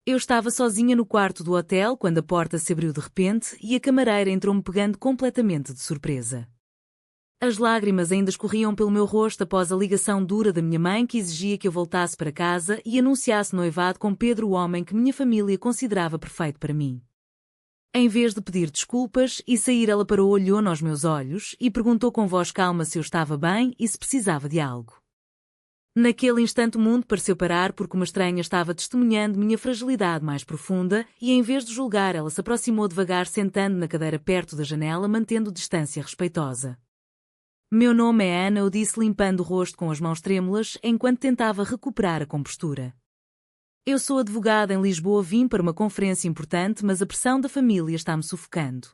Eu estava sozinha no quarto do hotel quando a porta se abriu de repente e a camareira entrou-me pegando completamente de surpresa. As lágrimas ainda escorriam pelo meu rosto após a ligação dura da minha mãe que exigia que eu voltasse para casa e anunciasse noivado com Pedro, o homem que minha família considerava perfeito para mim. Em vez de pedir desculpas e sair, ela parou, olhou nos meus olhos e perguntou com voz calma se eu estava bem e se precisava de algo. Naquele instante o mundo pareceu parar porque uma estranha estava testemunhando minha fragilidade mais profunda e em vez de julgar ela se aproximou devagar sentando na cadeira perto da janela mantendo distância respeitosa. Meu nome é Ana, eu disse limpando o rosto com as mãos trêmulas enquanto tentava recuperar a compostura. Eu sou advogada em Lisboa, vim para uma conferência importante, mas a pressão da família está-me sufocando.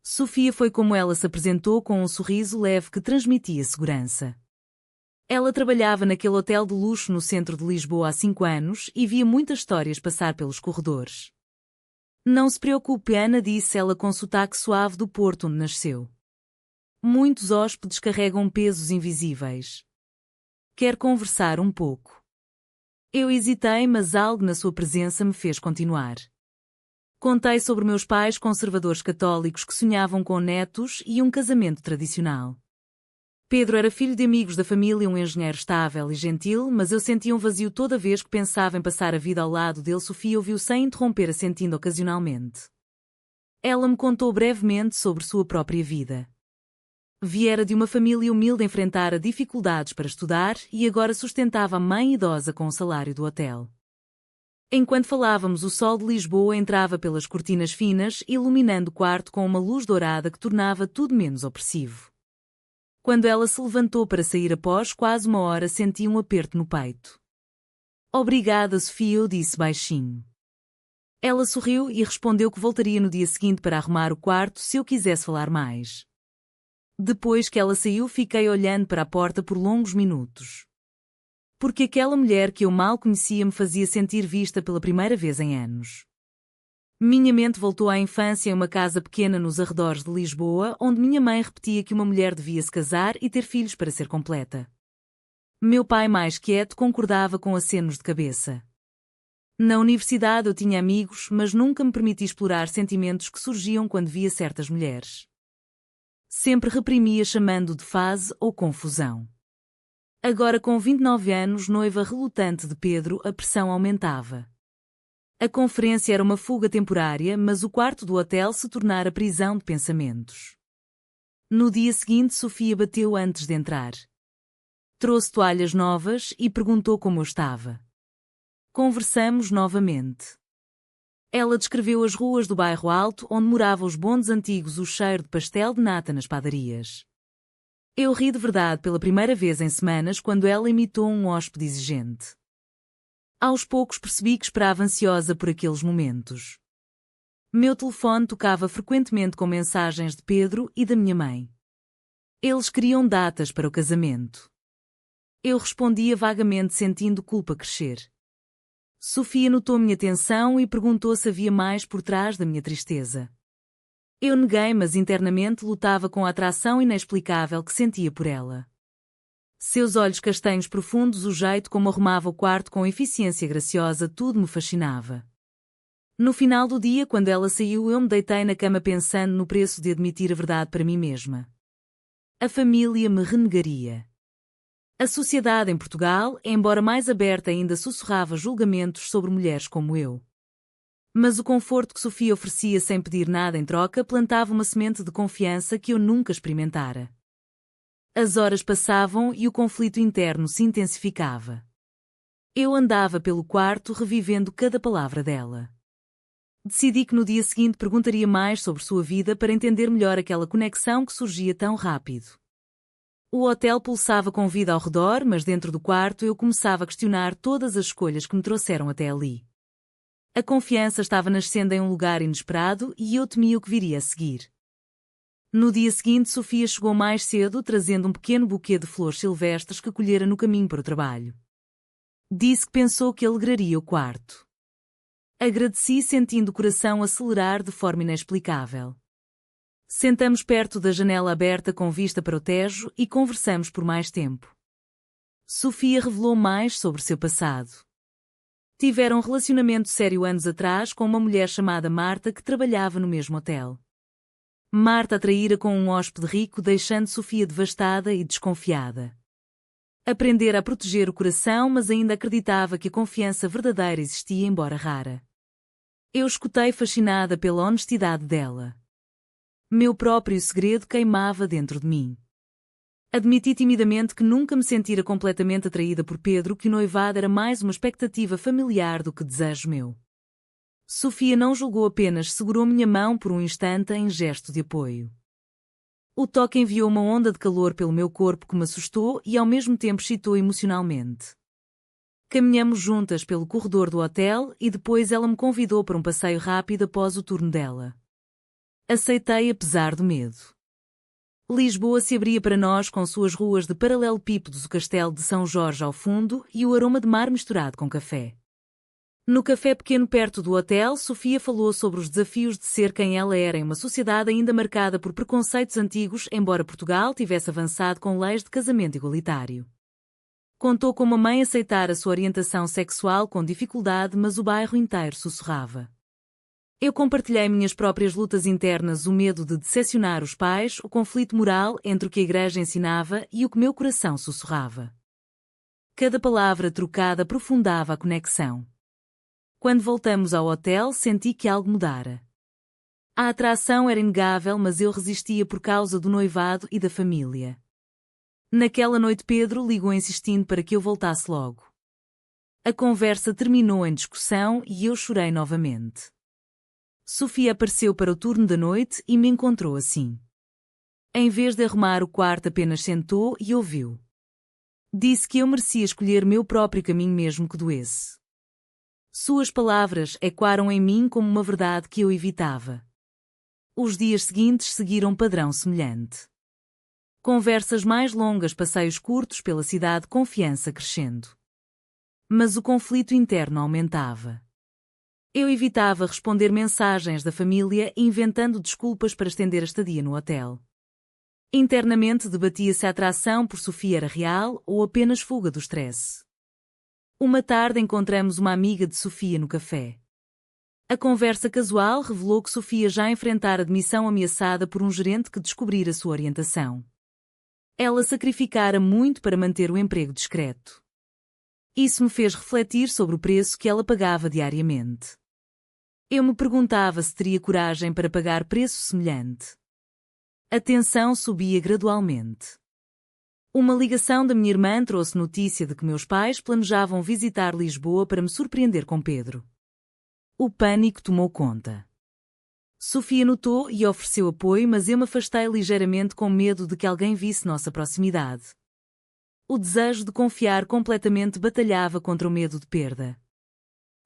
Sofia foi como ela se apresentou com um sorriso leve que transmitia segurança. Ela trabalhava naquele hotel de luxo no centro de Lisboa há 5 anos e via muitas histórias passar pelos corredores. Não se preocupe, Ana, disse ela com sotaque suave do Porto onde nasceu. Muitos hóspedes carregam pesos invisíveis. Quer conversar um pouco? Eu hesitei, mas algo na sua presença me fez continuar. Contei sobre meus pais conservadores católicos que sonhavam com netos e um casamento tradicional. Pedro era filho de amigos da família, um engenheiro estável e gentil, mas eu sentia um vazio toda vez que pensava em passar a vida ao lado dele. Sofia ouviu sem interromper, assentindo ocasionalmente. Ela me contou brevemente sobre sua própria vida. Viera de uma família humilde, enfrentara dificuldades para estudar e agora sustentava a mãe idosa com o salário do hotel. Enquanto falávamos, o sol de Lisboa entrava pelas cortinas finas, iluminando o quarto com uma luz dourada que tornava tudo menos opressivo. Quando ela se levantou para sair após quase 1 hora, senti um aperto no peito. Obrigada, Sofia, eu disse baixinho. Ela sorriu e respondeu que voltaria no dia seguinte para arrumar o quarto se eu quisesse falar mais. Depois que ela saiu, fiquei olhando para a porta por longos minutos. Porque aquela mulher que eu mal conhecia me fazia sentir vista pela primeira vez em anos. Minha mente voltou à infância em uma casa pequena nos arredores de Lisboa, onde minha mãe repetia que uma mulher devia se casar e ter filhos para ser completa. Meu pai, mais quieto, concordava com acenos de cabeça. Na universidade eu tinha amigos, mas nunca me permiti explorar sentimentos que surgiam quando via certas mulheres. Sempre reprimia, chamando de fase ou confusão. Agora, com 29 anos, noiva relutante de Pedro, a pressão aumentava. A conferência era uma fuga temporária, mas o quarto do hotel se tornara prisão de pensamentos. No dia seguinte, Sofia bateu antes de entrar. Trouxe toalhas novas e perguntou como eu estava. Conversamos novamente. Ela descreveu as ruas do bairro Alto, onde moravam os bondes antigos, o cheiro de pastel de nata nas padarias. Eu ri de verdade pela primeira vez em semanas quando ela imitou um hóspede exigente. Aos poucos percebi que esperava ansiosa por aqueles momentos. Meu telefone tocava frequentemente com mensagens de Pedro e da minha mãe. Eles queriam datas para o casamento. Eu respondia vagamente, sentindo culpa crescer. Sofia notou minha tensão e perguntou se havia mais por trás da minha tristeza. Eu neguei, mas internamente lutava com a atração inexplicável que sentia por ela. Seus olhos castanhos profundos, o jeito como arrumava o quarto com eficiência graciosa, tudo me fascinava. No final do dia, quando ela saiu, eu me deitei na cama pensando no preço de admitir a verdade para mim mesma. A família me renegaria. A sociedade em Portugal, embora mais aberta, ainda sussurrava julgamentos sobre mulheres como eu. Mas o conforto que Sofia oferecia sem pedir nada em troca plantava uma semente de confiança que eu nunca experimentara. As horas passavam e o conflito interno se intensificava. Eu andava pelo quarto revivendo cada palavra dela. Decidi que no dia seguinte perguntaria mais sobre sua vida para entender melhor aquela conexão que surgia tão rápido. O hotel pulsava com vida ao redor, mas dentro do quarto eu começava a questionar todas as escolhas que me trouxeram até ali. A confiança estava nascendo em um lugar inesperado e eu temia o que viria a seguir. No dia seguinte, Sofia chegou mais cedo, trazendo um pequeno buquê de flores silvestres que colhera no caminho para o trabalho. Disse que pensou que alegraria o quarto. Agradeci, sentindo o coração acelerar de forma inexplicável. Sentamos perto da janela aberta com vista para o Tejo e conversamos por mais tempo. Sofia revelou mais sobre seu passado. Tivera um relacionamento sério anos atrás com uma mulher chamada Marta que trabalhava no mesmo hotel. Marta atraíra com um hóspede rico, deixando Sofia devastada e desconfiada. Aprendera a proteger o coração, mas ainda acreditava que a confiança verdadeira existia, embora rara. Eu escutei fascinada pela honestidade dela. Meu próprio segredo queimava dentro de mim. Admiti timidamente que nunca me sentira completamente atraída por Pedro, que o noivado era mais uma expectativa familiar do que desejo meu. Sofia não julgou, apenas segurou minha mão por um instante em gesto de apoio. O toque enviou uma onda de calor pelo meu corpo que me assustou e ao mesmo tempo excitou emocionalmente. Caminhamos juntas pelo corredor do hotel e depois ela me convidou para um passeio rápido após o turno dela. Aceitei apesar do medo. Lisboa se abria para nós com suas ruas de paralelepípedos, o castelo de São Jorge ao fundo e o aroma de mar misturado com café. No café pequeno perto do hotel, Sofia falou sobre os desafios de ser quem ela era em uma sociedade ainda marcada por preconceitos antigos, embora Portugal tivesse avançado com leis de casamento igualitário. Contou como a mãe aceitara a sua orientação sexual com dificuldade, mas o bairro inteiro sussurrava. Eu compartilhei minhas próprias lutas internas, o medo de decepcionar os pais, o conflito moral entre o que a igreja ensinava e o que meu coração sussurrava. Cada palavra trocada aprofundava a conexão. Quando voltamos ao hotel, senti que algo mudara. A atração era inegável, mas eu resistia por causa do noivado e da família. Naquela noite Pedro ligou insistindo para que eu voltasse logo. A conversa terminou em discussão e eu chorei novamente. Sofia apareceu para o turno da noite e me encontrou assim. Em vez de arrumar o quarto, apenas sentou e ouviu. Disse que eu merecia escolher meu próprio caminho mesmo que doesse. Suas palavras ecoaram em mim como uma verdade que eu evitava. Os dias seguintes seguiram um padrão semelhante. Conversas mais longas, passeios curtos pela cidade, confiança crescendo. Mas o conflito interno aumentava. Eu evitava responder mensagens da família, inventando desculpas para estender a estadia no hotel. Internamente debatia se a atração por Sofia era real ou apenas fuga do stress. Uma tarde encontramos uma amiga de Sofia no café. A conversa casual revelou que Sofia já enfrentara demissão ameaçada por um gerente que descobrira sua orientação. Ela sacrificara muito para manter o emprego discreto. Isso me fez refletir sobre o preço que ela pagava diariamente. Eu me perguntava se teria coragem para pagar preço semelhante. A tensão subia gradualmente. Uma ligação da minha irmã trouxe notícia de que meus pais planejavam visitar Lisboa para me surpreender com Pedro. O pânico tomou conta. Sofia notou e ofereceu apoio, mas eu me afastei ligeiramente com medo de que alguém visse nossa proximidade. O desejo de confiar completamente batalhava contra o medo de perda.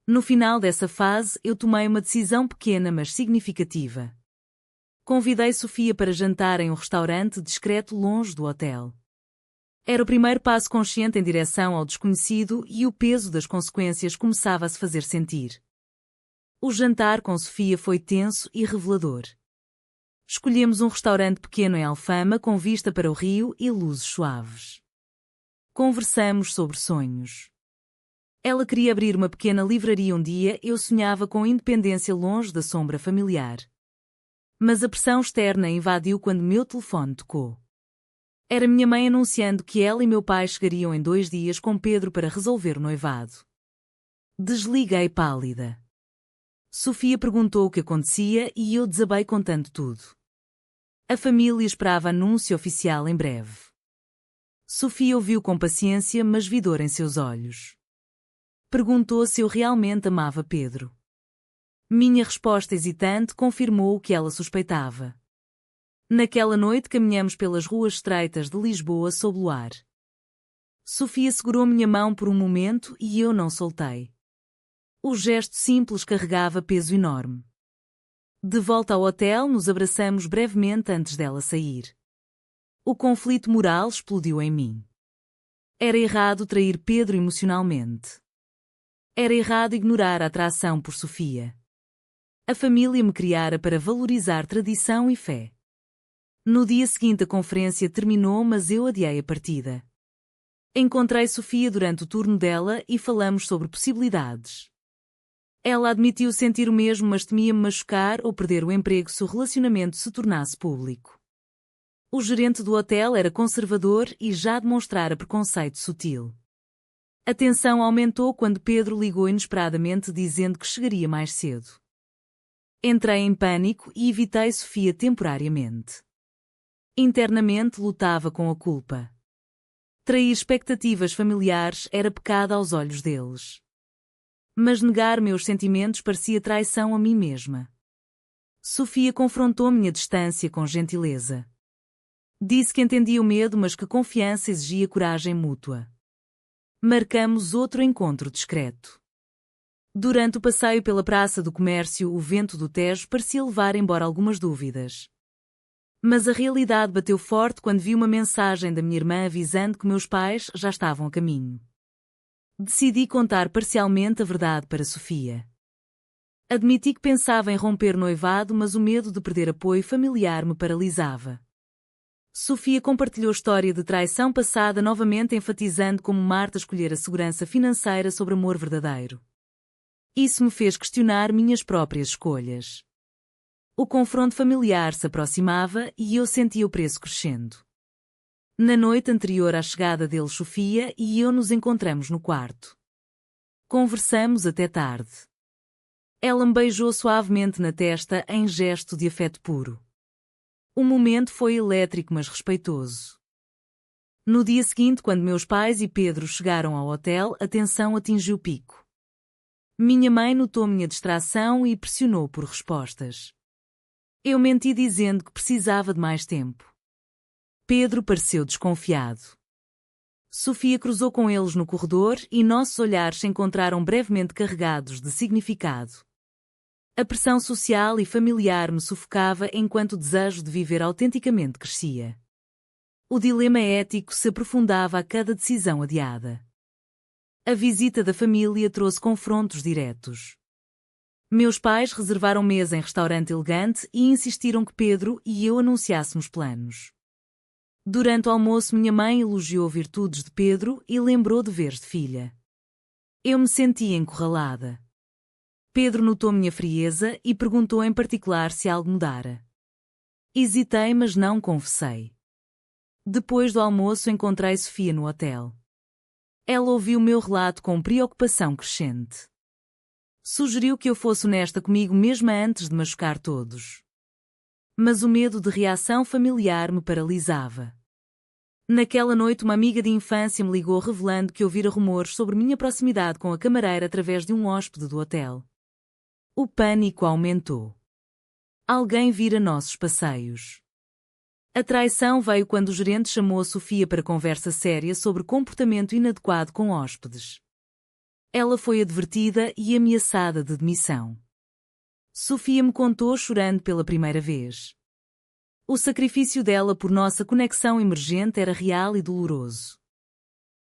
No final dessa fase, eu tomei uma decisão pequena mas significativa. Convidei Sofia para jantar em um restaurante discreto longe do hotel. Era o primeiro passo consciente em direção ao desconhecido e o peso das consequências começava a se fazer sentir. O jantar com Sofia foi tenso e revelador. Escolhemos um restaurante pequeno em Alfama com vista para o rio e luzes suaves. Conversamos sobre sonhos. Ela queria abrir uma pequena livraria um dia, eu sonhava com independência longe da sombra familiar. Mas a pressão externa invadiu quando meu telefone tocou. Era minha mãe anunciando que ela e meu pai chegariam em 2 dias com Pedro para resolver o noivado. Desliguei pálida. Sofia perguntou o que acontecia e eu desabei contando tudo. A família esperava anúncio oficial em breve. Sofia ouviu com paciência, mas vi dor em seus olhos. Perguntou se eu realmente amava Pedro. Minha resposta hesitante confirmou o que ela suspeitava. Naquela noite caminhamos pelas ruas estreitas de Lisboa sob o luar. Sofia segurou minha mão por um momento e eu não soltei. O gesto simples carregava peso enorme. De volta ao hotel, nos abraçamos brevemente antes dela sair. O conflito moral explodiu em mim. Era errado trair Pedro emocionalmente. Era errado ignorar a atração por Sofia. A família me criara para valorizar tradição e fé. No dia seguinte a conferência terminou, mas eu adiei a partida. Encontrei Sofia durante o turno dela e falamos sobre possibilidades. Ela admitiu sentir o mesmo, mas temia-me machucar ou perder o emprego se o relacionamento se tornasse público. O gerente do hotel era conservador e já demonstrara preconceito sutil. A tensão aumentou quando Pedro ligou inesperadamente dizendo que chegaria mais cedo. Entrei em pânico e evitei Sofia temporariamente. Internamente lutava com a culpa. Trair expectativas familiares era pecado aos olhos deles. Mas negar meus sentimentos parecia traição a mim mesma. Sofia confrontou minha distância com gentileza. Disse que entendia o medo, mas que confiança exigia coragem mútua. Marcamos outro encontro discreto. Durante o passeio pela Praça do Comércio, o vento do Tejo parecia levar embora algumas dúvidas. Mas a realidade bateu forte quando vi uma mensagem da minha irmã avisando que meus pais já estavam a caminho. Decidi contar parcialmente a verdade para Sofia. Admiti que pensava em romper noivado, mas o medo de perder apoio familiar me paralisava. Sofia compartilhou a história de traição passada, novamente enfatizando como Marta escolhera segurança financeira sobre amor verdadeiro. Isso me fez questionar minhas próprias escolhas. O confronto familiar se aproximava e eu sentia o preço crescendo. Na noite anterior à chegada dele, Sofia e eu nos encontramos no quarto. Conversamos até tarde. Ela me beijou suavemente na testa em gesto de afeto puro. O momento foi elétrico, mas respeitoso. No dia seguinte, quando meus pais e Pedro chegaram ao hotel, a tensão atingiu o pico. Minha mãe notou minha distração e pressionou por respostas. Eu menti dizendo que precisava de mais tempo. Pedro pareceu desconfiado. Sofia cruzou com eles no corredor e nossos olhares se encontraram brevemente carregados de significado. A pressão social e familiar me sufocava enquanto o desejo de viver autenticamente crescia. O dilema ético se aprofundava a cada decisão adiada. A visita da família trouxe confrontos diretos. Meus pais reservaram mesa em restaurante elegante e insistiram que Pedro e eu anunciássemos planos. Durante o almoço, minha mãe elogiou virtudes de Pedro e lembrou deveres de filha. Eu me sentia encurralada. Pedro notou minha frieza e perguntou em particular se algo mudara. Hesitei, mas não confessei. Depois do almoço, encontrei Sofia no hotel. Ela ouviu o meu relato com preocupação crescente. Sugeriu que eu fosse honesta comigo mesma antes de machucar todos. Mas o medo de reação familiar me paralisava. Naquela noite, uma amiga de infância me ligou revelando que ouvira rumores sobre minha proximidade com a camareira através de um hóspede do hotel. O pânico aumentou. Alguém vira nossos passeios. A traição veio quando o gerente chamou a Sofia para conversa séria sobre comportamento inadequado com hóspedes. Ela foi advertida e ameaçada de demissão. Sofia me contou chorando pela primeira vez. O sacrifício dela por nossa conexão emergente era real e doloroso.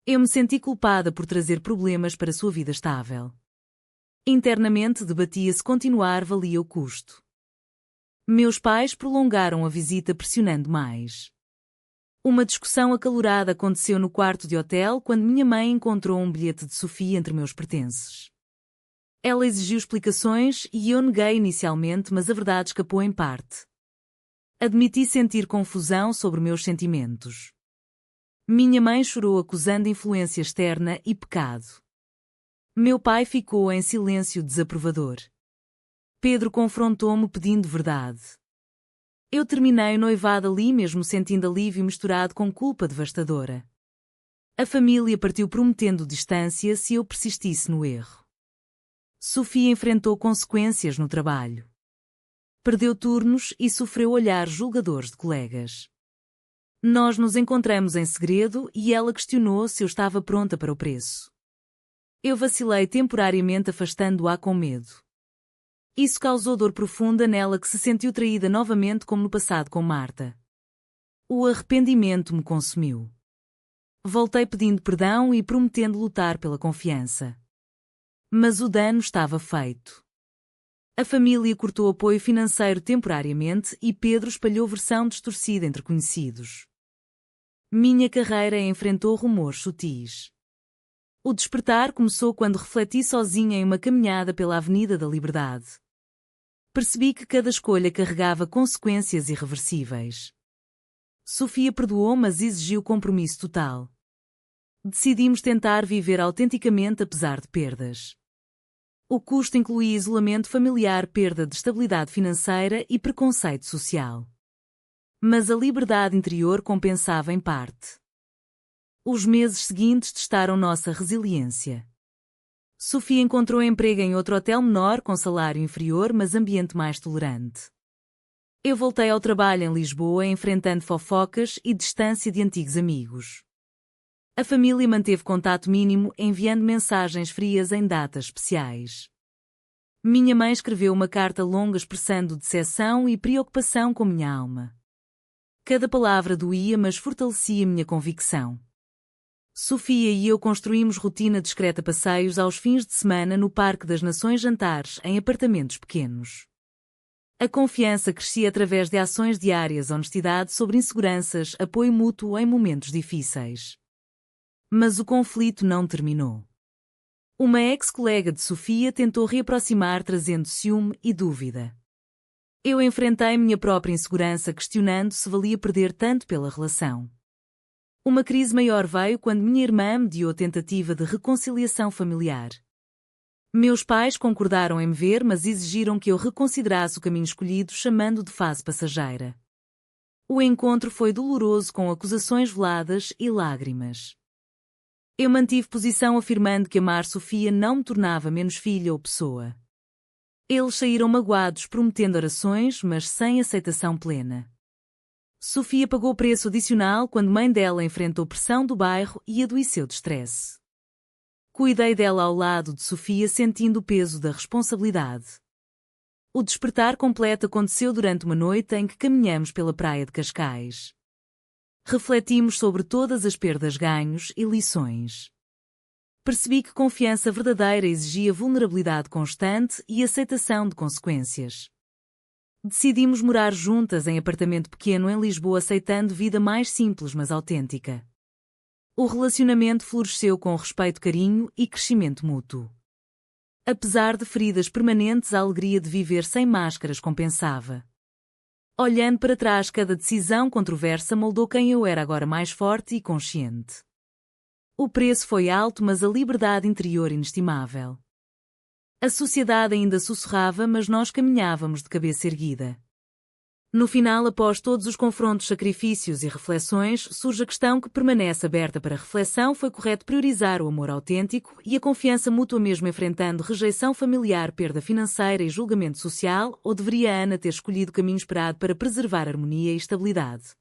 Eu me senti culpada por trazer problemas para sua vida estável. Internamente debatia se continuar valia o custo. Meus pais prolongaram a visita pressionando mais. Uma discussão acalorada aconteceu no quarto de hotel quando minha mãe encontrou um bilhete de Sofia entre meus pertences. Ela exigiu explicações e eu neguei inicialmente, mas a verdade escapou em parte. Admiti sentir confusão sobre meus sentimentos. Minha mãe chorou acusando influência externa e pecado. Meu pai ficou em silêncio desaprovador. Pedro confrontou-me pedindo verdade. Eu terminei o noivado ali mesmo sentindo alívio misturado com culpa devastadora. A família partiu prometendo distância se eu persistisse no erro. Sofia enfrentou consequências no trabalho. Perdeu turnos e sofreu olhares julgadores de colegas. Nós nos encontramos em segredo e ela questionou se eu estava pronta para o preço. Eu vacilei temporariamente, afastando-a com medo. Isso causou dor profunda nela, que se sentiu traída novamente como no passado com Marta. O arrependimento me consumiu. Voltei pedindo perdão e prometendo lutar pela confiança. Mas o dano estava feito. A família cortou apoio financeiro temporariamente e Pedro espalhou versão distorcida entre conhecidos. Minha carreira enfrentou rumores sutis. O despertar começou quando refleti sozinha em uma caminhada pela Avenida da Liberdade. Percebi que cada escolha carregava consequências irreversíveis. Sofia perdoou, mas exigiu compromisso total. Decidimos tentar viver autenticamente apesar de perdas. O custo incluía isolamento familiar, perda de estabilidade financeira e preconceito social. Mas a liberdade interior compensava em parte. Os meses seguintes testaram nossa resiliência. Sofia encontrou emprego em outro hotel menor com salário inferior, mas ambiente mais tolerante. Eu voltei ao trabalho em Lisboa, enfrentando fofocas e distância de antigos amigos. A família manteve contato mínimo, enviando mensagens frias em datas especiais. Minha mãe escreveu uma carta longa expressando decepção e preocupação com minha alma. Cada palavra doía, mas fortalecia minha convicção. Sofia e eu construímos rotina discreta, passeios aos fins de semana no Parque das Nações, jantares em apartamentos pequenos. A confiança crescia através de ações diárias, honestidade sobre inseguranças, apoio mútuo em momentos difíceis. Mas o conflito não terminou. Uma ex-colega de Sofia tentou reaproximar, trazendo ciúme e dúvida. Eu enfrentei minha própria insegurança, questionando se valia perder tanto pela relação. Uma crise maior veio quando minha irmã mediou a tentativa de reconciliação familiar. Meus pais concordaram em me ver, mas exigiram que eu reconsiderasse o caminho escolhido, chamando de fase passageira. O encontro foi doloroso, com acusações veladas e lágrimas. Eu mantive posição, afirmando que amar Sofia não me tornava menos filha ou pessoa. Eles saíram magoados, prometendo orações, mas sem aceitação plena. Sofia pagou preço adicional quando mãe dela enfrentou pressão do bairro e adoeceu de estresse. Cuidei dela ao lado de Sofia, sentindo o peso da responsabilidade. O despertar completo aconteceu durante uma noite em que caminhamos pela praia de Cascais. Refletimos sobre todas as perdas, ganhos e lições. Percebi que confiança verdadeira exigia vulnerabilidade constante e aceitação de consequências. Decidimos morar juntas em apartamento pequeno em Lisboa, aceitando vida mais simples mas autêntica. O relacionamento floresceu com respeito, carinho e crescimento mútuo. Apesar de feridas permanentes, a alegria de viver sem máscaras compensava. Olhando para trás, cada decisão controversa moldou quem eu era, agora mais forte e consciente. O preço foi alto, mas a liberdade interior inestimável. A sociedade ainda sussurrava, mas nós caminhávamos de cabeça erguida. No final, após todos os confrontos, sacrifícios e reflexões, surge a questão que permanece aberta para reflexão: foi correto priorizar o amor autêntico e a confiança mútua mesmo enfrentando rejeição familiar, perda financeira e julgamento social, ou deveria Ana ter escolhido o caminho esperado para preservar harmonia e estabilidade?